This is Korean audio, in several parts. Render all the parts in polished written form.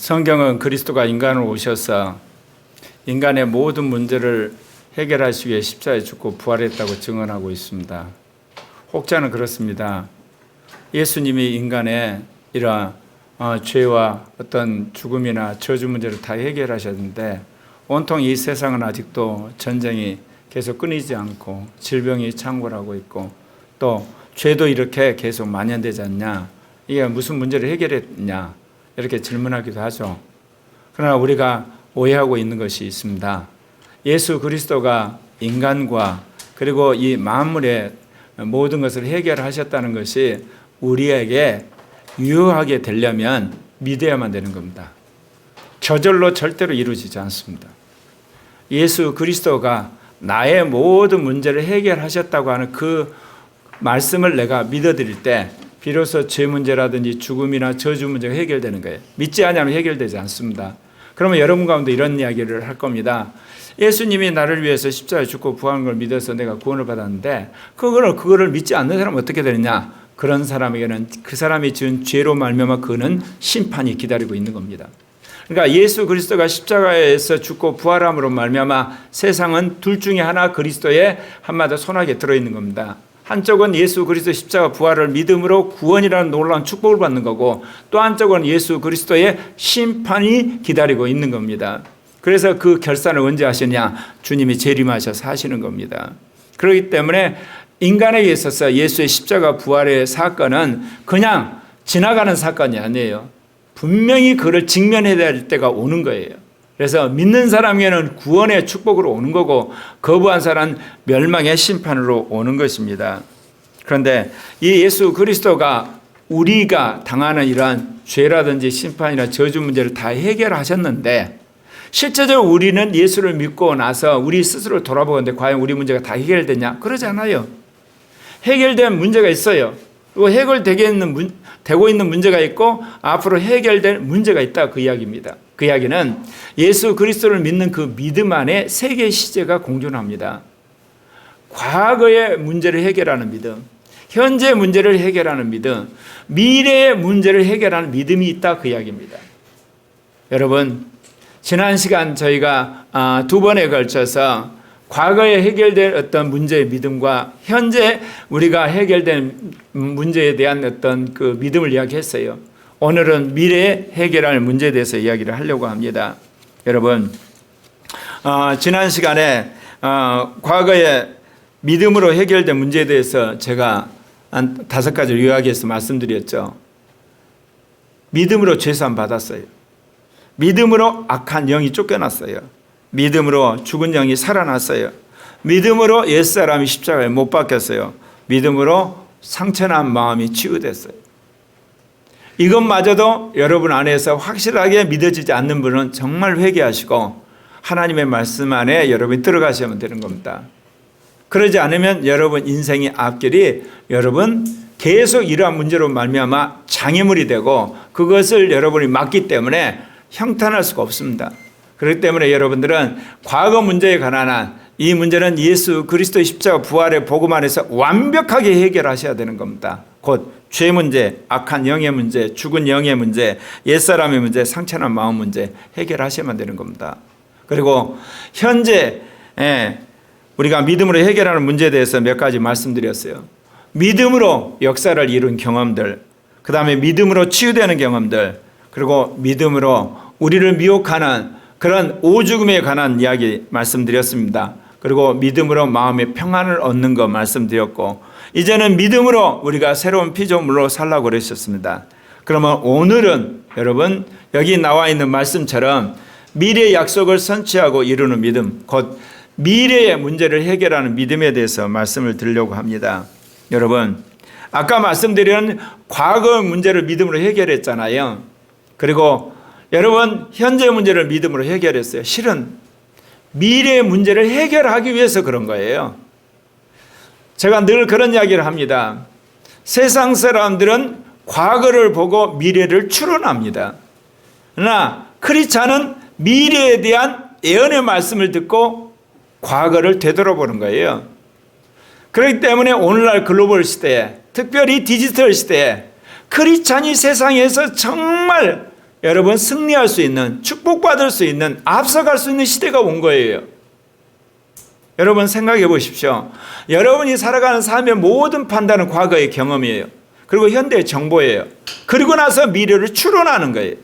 성경은 그리스도가 인간으로 오셔서 인간의 모든 문제를 해결하시기 위해 십자가에 죽고 부활했다고 증언하고 있습니다. 혹자는 그렇습니다. 예수님이 인간의 이러한 죄와 어떤 죽음이나 저주 문제를 다 해결하셨는데 온통 이 세상은 아직도 전쟁이 계속 끊이지 않고 질병이 창궐하고 있고 또 죄도 이렇게 계속 만연되지 않냐, 이게 무슨 문제를 해결했냐 이렇게 질문하기도 하죠. 그러나 우리가 오해하고 있는 것이 있습니다. 예수 그리스도가 인간과 그리고 이 만물의 모든 것을 해결하셨다는 것이 우리에게 유효하게 되려면 믿어야만 되는 겁니다. 저절로 절대로 이루어지지 않습니다. 예수 그리스도가 나의 모든 문제를 해결하셨다고 하는 그 말씀을 내가 믿어드릴 때 비로소 죄 문제라든지 죽음이나 저주 문제가 해결되는 거예요. 믿지 않으면 해결되지 않습니다. 그러면 여러분 가운데 이런 이야기를 할 겁니다. 예수님이 나를 위해서 십자가에 죽고 부활한 걸 믿어서 내가 구원을 받았는데 그거를 믿지 않는 사람은 어떻게 되느냐? 그런 사람에게는 그 사람이 지은 죄로 말미암아 그는 심판이 기다리고 있는 겁니다. 그러니까 예수 그리스도가 십자가에서 죽고 부활함으로 말미암아 세상은 둘 중에 하나 그리스도의 한마디 손아귀에 들어있는 겁니다. 한쪽은 예수 그리스도 십자가 부활을 믿음으로 구원이라는 놀라운 축복을 받는 거고 또 한쪽은 예수 그리스도의 심판이 기다리고 있는 겁니다. 그래서 그 결산을 언제 하시냐? 주님이 재림하셔서 하시는 겁니다. 그렇기 때문에 인간에게 있어서 예수의 십자가 부활의 사건은 그냥 지나가는 사건이 아니에요. 분명히 그를 직면해야 될 때가 오는 거예요. 그래서 믿는 사람에게는 구원의 축복으로 오는 거고 거부한 사람은 멸망의 심판으로 오는 것입니다. 그런데 이 예수 그리스도가 우리가 당하는 이러한 죄라든지 심판이나 저주 문제를 다 해결하셨는데 실제적으로 우리는 예수를 믿고 나서 우리 스스로 돌아보는데 과연 우리 문제가 다 해결되냐? 그러지 않아요. 해결된 문제가 있어요. 그리고 해결되고 있는 문제가 있고 앞으로 해결될 문제가 있다, 그 이야기입니다. 그 이야기는 예수 그리스도를 믿는 그 믿음 안에 세 개의 시제가 공존합니다. 과거의 문제를 해결하는 믿음, 현재 문제를 해결하는 믿음, 미래의 문제를 해결하는 믿음이 있다, 그 이야기입니다. 여러분, 지난 시간 저희가 두 번에 걸쳐서 과거에 해결된 어떤 문제의 믿음과 현재 우리가 해결된 문제에 대한 어떤 그 믿음을 이야기했어요. 오늘은 미래에 해결할 문제에 대해서 이야기를 하려고 합니다. 여러분, 지난 시간에 과거에 믿음으로 해결된 문제에 대해서 제가 한 5가지를 요약해서 말씀드렸죠. 믿음으로 죄사함 받았어요. 믿음으로 악한 영이 쫓겨났어요. 믿음으로 죽은 영이 살아났어요. 믿음으로 옛사람이 십자가에 못 박혔어요. 믿음으로 상처난 마음이 치유됐어요. 이것마저도 여러분 안에서 확실하게 믿어지지 않는 분은 정말 회개하시고 하나님의 말씀 안에 여러분이 들어가시면 되는 겁니다. 그러지 않으면 여러분 인생의 앞길이 여러분 계속 이러한 문제로 말미암아 장애물이 되고 그것을 여러분이 막기 때문에 형탄할 수가 없습니다. 그렇기 때문에 여러분들은 과거 문제에 관한 이 문제는 예수 그리스도의 십자가 부활의 복음 안에서 완벽하게 해결하셔야 되는 겁니다. 곧 죄 문제, 악한 영의 문제, 죽은 영의 문제, 옛사람의 문제, 상처난 마음 문제 해결하셔야만 되는 겁니다. 그리고 현재 우리가 믿음으로 해결하는 문제에 대해서 몇 가지 말씀드렸어요. 믿음으로 역사를 이룬 경험들, 그 다음에 믿음으로 치유되는 경험들, 그리고 믿음으로 우리를 미혹하는 그런 오죽음에 관한 이야기 말씀드렸습니다. 그리고 믿음으로 마음의 평안을 얻는 것 말씀드렸고 이제는 믿음으로 우리가 새로운 피조물로 살라고 그러셨습니다. 그러면 오늘은 여러분 여기 나와 있는 말씀처럼 미래의 약속을 선취하고 이루는 믿음, 곧 미래의 문제를 해결하는 믿음에 대해서 말씀을 드리려고 합니다. 여러분, 아까 말씀드린 과거 문제를 믿음으로 해결했잖아요. 그리고 여러분 현재 문제를 믿음으로 해결했어요. 실은 미래의 문제를 해결하기 위해서 그런 거예요. 제가 늘 그런 이야기를 합니다. 세상 사람들은 과거를 보고 미래를 추론합니다. 그러나 크리스찬은 미래에 대한 예언의 말씀을 듣고 과거를 되돌아보는 거예요. 그렇기 때문에 오늘날 글로벌 시대에 특별히 디지털 시대에 크리스찬이 세상에서 정말 여러분 승리할 수 있는, 축복받을 수 있는, 앞서갈 수 있는 시대가 온 거예요. 여러분 생각해 보십시오. 여러분이 살아가는 삶의 모든 판단은 과거의 경험이에요. 그리고 현대의 정보예요. 그리고 나서 미래를 추론하는 거예요.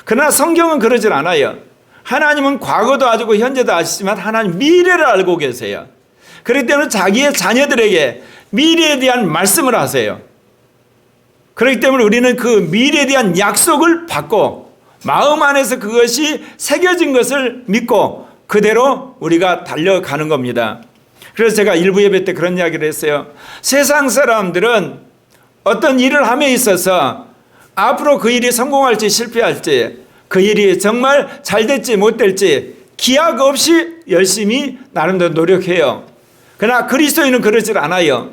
그러나 성경은 그러질 않아요. 하나님은 과거도 아시고 현재도 아시지만 하나님 미래를 알고 계세요. 그렇기 때문에 자기의 자녀들에게 미래에 대한 말씀을 하세요. 그렇기 때문에 우리는 그 미래에 대한 약속을 받고 마음 안에서 그것이 새겨진 것을 믿고 그대로 우리가 달려가는 겁니다. 그래서 제가 일부 예배 때 그런 이야기를 했어요. 세상 사람들은 어떤 일을 함에 있어서 앞으로 그 일이 성공할지 실패할지, 그 일이 정말 잘 될지 못 될지 기약 없이 열심히 나름대로 노력해요. 그러나 그리스도인은 그러질 않아요.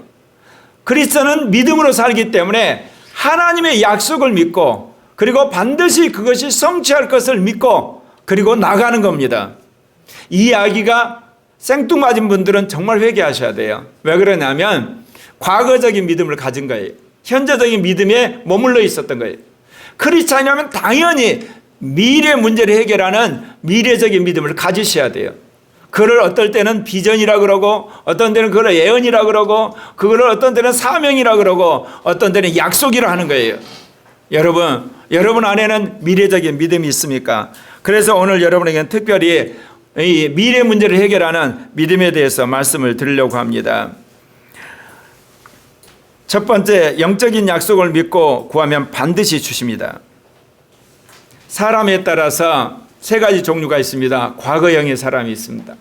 그리스도는 믿음으로 살기 때문에 하나님의 약속을 믿고 그리고 반드시 그것이 성취할 것을 믿고 그리고 나가는 겁니다. 이 이야기가 생뚱맞은 분들은 정말 회개하셔야 돼요. 왜 그러냐면 과거적인 믿음을 가진 거예요. 현재적인 믿음에 머물러 있었던 거예요. 크리스찬이라면 당연히 미래 문제를 해결하는 미래적인 믿음을 가지셔야 돼요. 그걸 어떨 때는 비전이라 그러고 어떤 때는 그걸 예언이라 그러고 그걸 어떤 때는 사명이라 그러고 어떤 때는 약속이라 하는 거예요. 여러분 안에는 미래적인 믿음이 있습니까? 그래서 오늘 여러분에게는 특별히 이 미래 문제를 해결하는 믿음에 대해서 말씀을 드리려고 합니다. 첫 번째, 영적인 약속을 믿고 구하면 반드시 주십니다. 사람에 따라서 세 가지 종류가 있습니다. 과거형의 사람이 있습니다.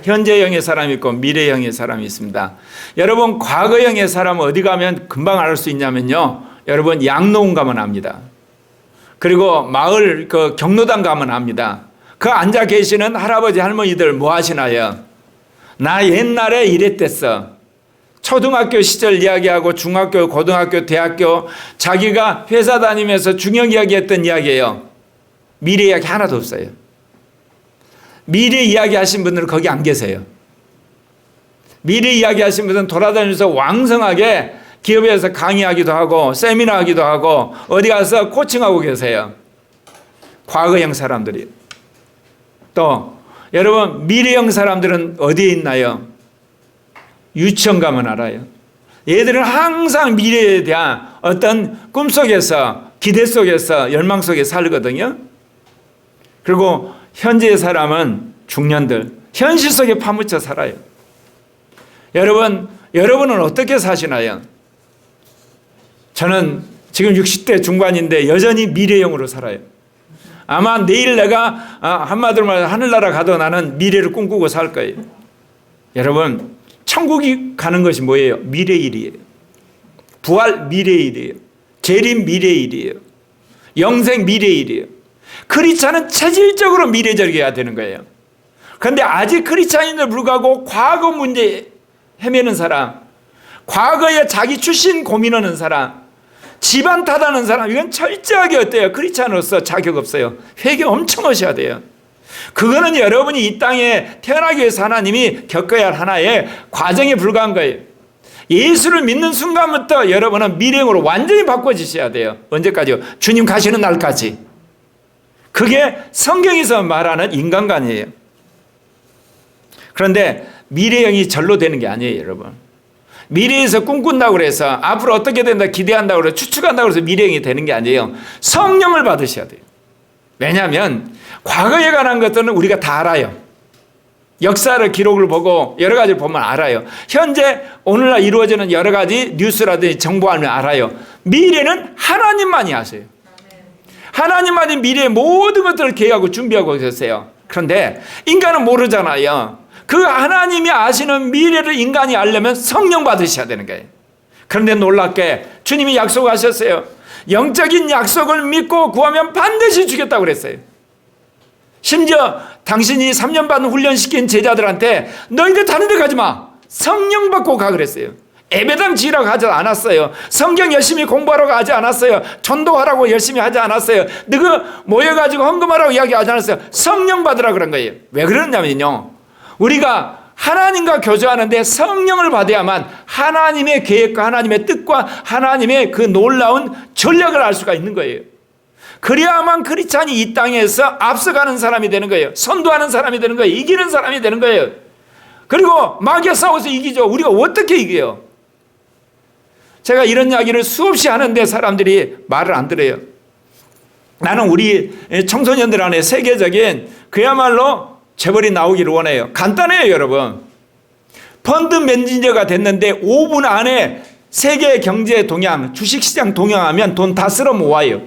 현재형의 사람이 있고 미래형의 사람이 있습니다. 여러분 과거형의 사람은 어디 가면 금방 알 수 있냐면요. 여러분 양로원 가면 압니다. 그리고 마을 그 경로당 가면 압니다. 그 앉아 계시는 할아버지 할머니들 뭐 하시나요? 나 옛날에 이랬댔어. 초등학교 시절 이야기하고 중학교, 고등학교, 대학교 자기가 회사 다니면서 중형 이야기했던 이야기예요. 미래 이야기 하나도 없어요. 미래 이야기 하신 분들은 거기 안 계세요. 미래 이야기 하신 분들은 돌아다니면서 왕성하게 기업에서 강의하기도 하고 세미나 하기도 하고 어디 가서 코칭하고 계세요. 과거형 사람들이. 또 여러분 미래형 사람들은 어디에 있나요? 유치원 가면 알아요. 얘들은 항상 미래에 대한 어떤 꿈속에서 기대 속에서 열망 속에 살거든요. 그리고 현재의 사람은 중년들 현실 속에 파묻혀 살아요. 여러분은 어떻게 사시나요? 저는 지금 60대 중반인데 여전히 미래형으로 살아요. 아마 내일 내가 한마디로 말해서 하늘나라 가도 나는 미래를 꿈꾸고 살 거예요. 여러분 천국이 가는 것이 뭐예요? 미래일이에요. 부활 미래일이에요. 재림 미래일이에요. 영생 미래일이에요. 크리스찬은 체질적으로 미래적이어야 되는 거예요. 그런데 아직 크리스찬인들 불구하고 과거 문제 헤매는 사람, 과거에 자기 출신 고민하는 사람, 집안 탓하는 사람, 이건 철저하게 어때요? 크리스찬으로서 자격 없어요. 회개 엄청 하셔야 돼요. 그거는 여러분이 이 땅에 태어나기 위해서 하나님이 겪어야 할 하나의 과정에 불과한 거예요. 예수를 믿는 순간부터 여러분은 미래형으로 완전히 바꿔지셔야 돼요. 언제까지요? 주님 가시는 날까지. 그게 성경에서 말하는 인간관이에요. 그런데 미래형이 절로 되는 게 아니에요, 여러분. 미래에서 꿈꾼다고 그래서 앞으로 어떻게 된다 기대한다고 그래서 추측한다고 해서 미래형이 되는 게 아니에요. 성령을 받으셔야 돼요. 왜냐하면 과거에 관한 것들은 우리가 다 알아요. 역사를 기록을 보고 여러 가지를 보면 알아요. 현재 오늘날 이루어지는 여러 가지 뉴스라든지 정보를 알아요. 미래는 하나님만이 아세요. 하나님만이 미래의 모든 것들을 계획하고 준비하고 계세요. 그런데 인간은 모르잖아요. 그 하나님이 아시는 미래를 인간이 알려면 성령 받으셔야 되는 거예요. 그런데 놀랍게 주님이 약속하셨어요. 영적인 약속을 믿고 구하면 반드시 주겠다고 그랬어요. 심지어 당신이 3년 반 훈련시킨 제자들한테 너희들 다른 데 가지 마. 성령 받고 가 그랬어요. 예배당 지으라고 하지 않았어요. 성경 열심히 공부하라고 하지 않았어요. 전도하라고 열심히 하지 않았어요. 너희 모여가지고 헌금하라고 이야기하지 않았어요. 성령 받으라 그런 거예요. 왜 그러냐면요. 우리가 하나님과 교제하는데 성령을 받아야만 하나님의 계획과 하나님의 뜻과 하나님의 그 놀라운 전략을 알 수가 있는 거예요. 그래야만 크리스찬이 이 땅에서 앞서가는 사람이 되는 거예요. 선도하는 사람이 되는 거예요. 이기는 사람이 되는 거예요. 그리고 마귀와 싸워서 이기죠. 우리가 어떻게 이겨요? 제가 이런 이야기를 수없이 하는데 사람들이 말을 안 들어요. 나는 우리 청소년들 안에 세계적인 그야말로 재벌이 나오기를 원해요. 간단해요, 여러분. 펀드 매니저가 됐는데 5분 안에 세계 경제 동향, 주식시장 동향하면 돈 다 쓸어 모아요.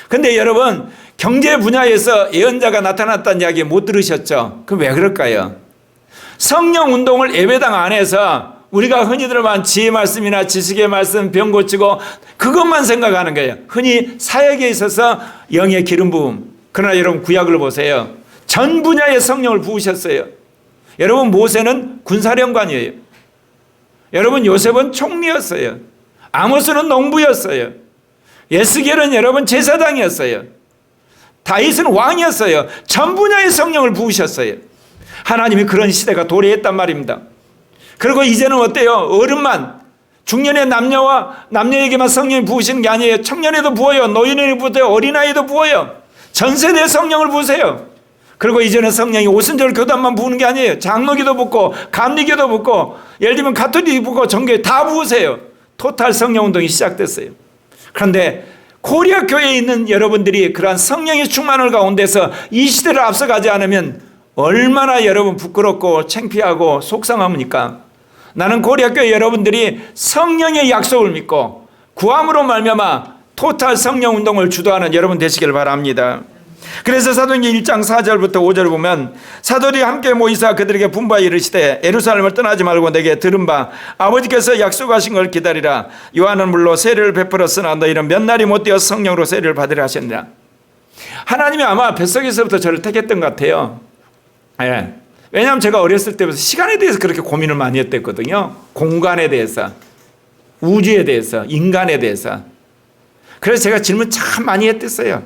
근데 여러분, 경제 분야에서 예언자가 나타났다는 이야기 못 들으셨죠? 그럼 왜 그럴까요? 성령 운동을 예배당 안에서 우리가 흔히들 말하는 지혜 말씀이나 지식의 말씀, 병 고치고 그것만 생각하는 거예요. 흔히 사역에 있어서 영의 기름 부음. 그러나 여러분 구약을 보세요. 전 분야에 성령을 부으셨어요. 여러분 모세는 군사령관이에요. 여러분 요셉은 총리였어요. 아모스는 농부였어요. 예스겔은 여러분 제사장이었어요. 다윗은 왕이었어요. 전 분야의 성령을 부으셨어요. 하나님이 그런 시대가 도래했단 말입니다. 그리고 이제는 어때요? 어른만, 중년의 남녀에게만 성령이 부으시는 게 아니에요. 청년에도 부어요. 노인에도 부어요. 어린아이도 부어요. 전 세대의 성령을 부으세요. 그리고 이제는 성령이 오순절 교단만 부으는 게 아니에요. 장로기도 붓고 감리교도 붓고 예를 들면 가톨릭 붓고 정교회 다 부으세요. 토탈 성령 운동이 시작됐어요. 그런데 코리아 교회에 있는 여러분들이 그러한 성령의 충만을 가운데서 이 시대를 앞서가지 않으면 얼마나 여러분 부끄럽고 창피하고 속상합니까? 나는 코리아 교회 여러분들이 성령의 약속을 믿고 구함으로 말미암아 토탈 성령 운동을 주도하는 여러분 되시길 바랍니다. 그래서 사도행전 1장 4절부터 5절 보면 사도들이 함께 모이사 그들에게 분부하여 이르시되 예루살렘을 떠나지 말고 내게 들은 바 아버지께서 약속하신 걸 기다리라. 요한은 물로 세례를 베풀었으나 너희는 몇 날이 못 되어 성령으로 세례를 받으려 하셨느냐. 하나님이 아마 뱃속에서부터 저를 택했던 것 같아요. 예. 왜냐하면 제가 어렸을 때부터 시간에 대해서 그렇게 고민을 많이 했거든요. 공간에 대해서, 우주에 대해서, 인간에 대해서. 그래서 제가 질문 참 많이 했댔어요.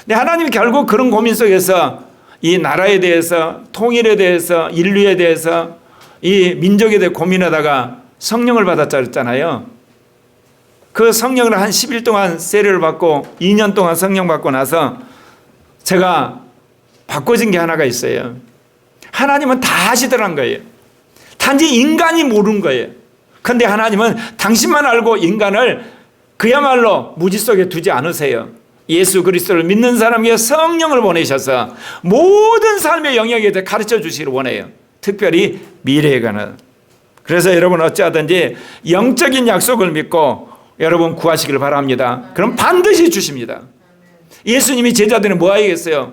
근데 하나님이 결국 그런 고민 속에서 이 나라에 대해서, 통일에 대해서, 인류에 대해서, 이 민족에 대해 고민하다가 성령을 받았잖아요. 그 성령을 한 10일 동안 세례를 받고 2년 동안 성령 받고 나서 제가 바꿔진 게 하나가 있어요. 하나님은 다 하시더란 거예요. 단지 인간이 모르는 거예요. 그런데 하나님은 당신만 알고 인간을 그야말로 무지 속에 두지 않으세요. 예수 그리스도를 믿는 사람에게 성령을 보내셔서 모든 삶의 영역에 대해 가르쳐 주시기를 원해요. 특별히 미래에 관한. 그래서 여러분 어찌하든지 영적인 약속을 믿고 여러분 구하시길 바랍니다. 그럼 반드시 주십니다. 예수님이 제자들은 뭐 하겠어요?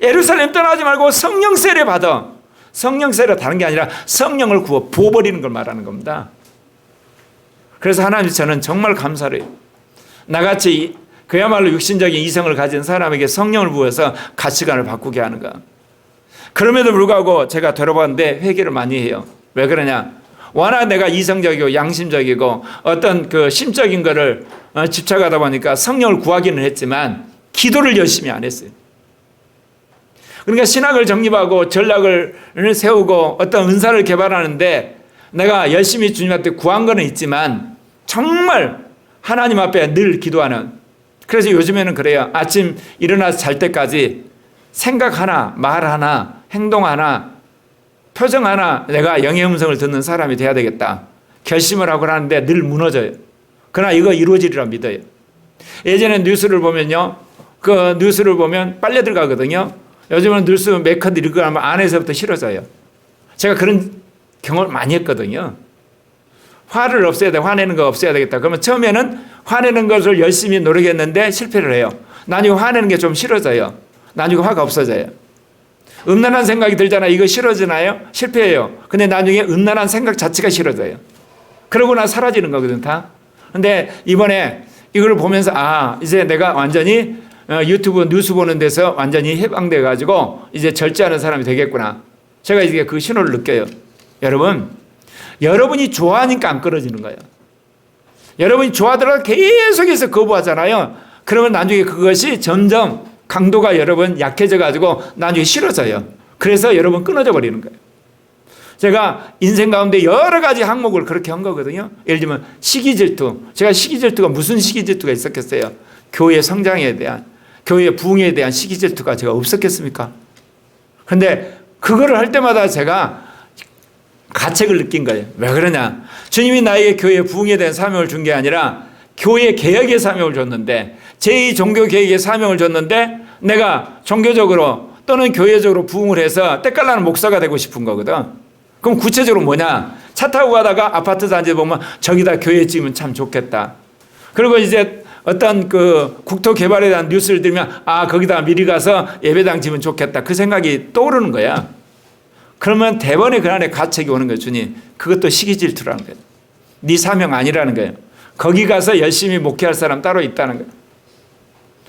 예루살렘 떠나지 말고 성령 세례 받아. 성령 세례가 다른 게 아니라 성령을 부어버리는 걸 말하는 겁니다. 그래서 하나님 저는 정말 감사를 해요. 나같이 그야말로 육신적인 이성을 가진 사람에게 성령을 부어서 가치관을 바꾸게 하는가. 그럼에도 불구하고 제가 들어봤는데 회개를 많이 해요. 왜 그러냐? 워낙 내가 이성적이고 양심적이고 어떤 그 심적인 거를 집착하다 보니까 성령을 구하기는 했지만 기도를 열심히 안 했어요. 그러니까 신학을 정립하고 전략을 세우고 어떤 은사를 개발하는데 내가 열심히 주님한테 구한 거는 있지만 정말 하나님 앞에 늘 기도하는. 그래서 요즘에는 그래요. 아침 일어나서 잘 때까지 생각 하나, 말 하나, 행동 하나, 표정 하나 내가 영의 음성을 듣는 사람이 돼야 되겠다. 결심을 하고 하는데 늘 무너져요. 그러나 이거 이루어지리라 믿어요. 예전에 뉴스를 보면요. 그 뉴스를 보면 빨려 들어가거든요. 요즘은 뉴스 몇 컷 읽고 하면 안에서부터 싫어져요. 제가 그런 경험을 많이 했거든요. 화를 없애야 돼. 화내는 거 없애야 되겠다. 그러면 처음에는 화내는 것을 열심히 노력했는데 실패를 해요. 나중에 화내는 게 좀 싫어져요. 나중에 화가 없어져요. 음란한 생각이 들잖아요. 이거 싫어지나요? 실패해요. 근데 나중에 음란한 생각 자체가 싫어져요. 그러고 나 사라지는 거거든 다. 근데 이번에 이걸 보면서 이제 내가 완전히 유튜브 뉴스 보는 데서 완전히 해방돼 가지고 이제 절제하는 사람이 되겠구나. 제가 이제 그 신호를 느껴요. 여러분이 좋아하니까 안 끊어지는 거예요. 여러분이 좋아하더라도 계속해서 거부하잖아요. 그러면 나중에 그것이 점점 강도가 여러분 약해져 가지고 나중에 싫어져요. 그래서 여러분 끊어져 버리는 거예요. 제가 인생 가운데 여러 가지 항목을 그렇게 한 거거든요. 예를 들면 시기질투. 제가 시기질투가 무슨 시기질투가 있었겠어요? 교회 성장에 대한, 교회 부흥에 대한 시기 질투가 제가 없었겠습니까? 근데 그거를 할 때마다 제가 가책을 느낀 거예요. 왜 그러냐? 주님이 나에게 교회 부흥에 대한 사명을 준 게 아니라 교회 개혁의 사명을 줬는데, 제2 종교 개혁의 사명을 줬는데 내가 종교적으로 또는 교회적으로 부흥을 해서 때깔나는 목사가 되고 싶은 거거든. 그럼 구체적으로 뭐냐? 차 타고 가다가 아파트 단지 보면 저기다 교회 지으면 참 좋겠다. 그리고 이제 어떤 그 국토 개발에 대한 뉴스를 들으면 거기다 미리 가서 예배당 지으면 좋겠다. 그 생각이 떠오르는 거야. 그러면 대번에 그 안에 가책이 오는 거예요. 주님, 그것도 시기 질투라는 거예요. 네 사명 아니라는 거예요. 거기 가서 열심히 목회할 사람 따로 있다는 거예요.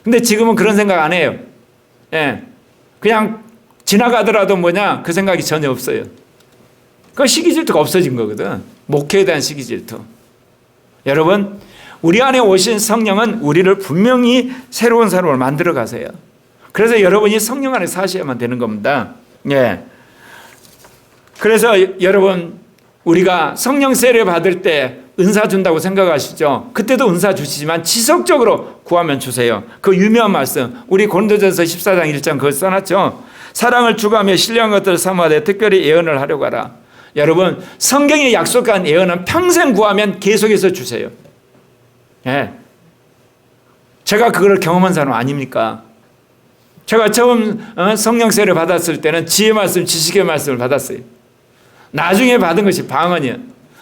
근데 지금은 그런 생각 안 해요. 예. 그냥 지나가더라도 뭐냐? 그 생각이 전혀 없어요. 그 시기 질투가 없어진 거거든. 목회에 대한 시기 질투. 여러분, 우리 안에 오신 성령은 우리를 분명히 새로운 사람을 만들어 가세요. 그래서 여러분이 성령 안에 사셔야만 되는 겁니다. 예. 그래서 여러분, 우리가 성령 세례 받을 때 은사 준다고 생각하시죠? 그때도 은사 주시지만 지속적으로 구하면 주세요. 그 유명한 말씀, 우리 고린도전서 14장 1장 그걸 써놨죠. 사랑을 주가며 신령한 것들을 사모하되 특별히 예언을 하려고 하라. 여러분, 성경에 약속한 예언은 평생 구하면 계속해서 주세요. 예. 제가 그걸 경험한 사람 아닙니까? 제가 처음 성령 세례 받았을 때는 지혜 말씀, 지식의 말씀을 받았어요. 나중에 받은 것이 방언이야.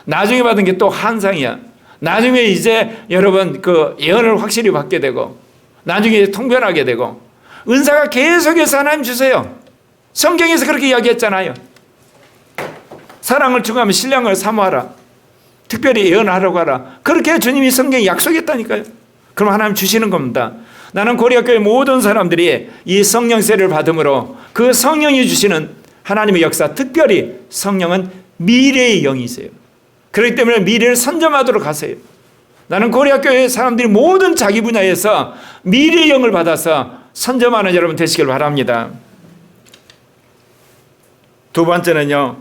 나중에 받은 게 또 환상이야. 나중에 이제 여러분 그 예언을 확실히 받게 되고, 나중에 통변하게 되고, 은사가 계속해서 하나님 주세요. 성경에서 그렇게 이야기했잖아요. 사랑을 추구하면 신령을 사모하라. 특별히 예언하라고 하라. 그렇게 주님이 성경에 약속했다니까요. 그럼 하나님 주시는 겁니다. 나는 고려교회 모든 사람들이 이 성령 세례를 받음으로 그 성령이 주시는 하나님의 역사, 특별히 성령은 미래의 영이세요. 그렇기 때문에 미래를 선점하도록 하세요. 나는 고려교회 사람들이 모든 자기 분야에서 미래의 영을 받아서 선점하는 여러분 되시길 바랍니다. 두 번째는요,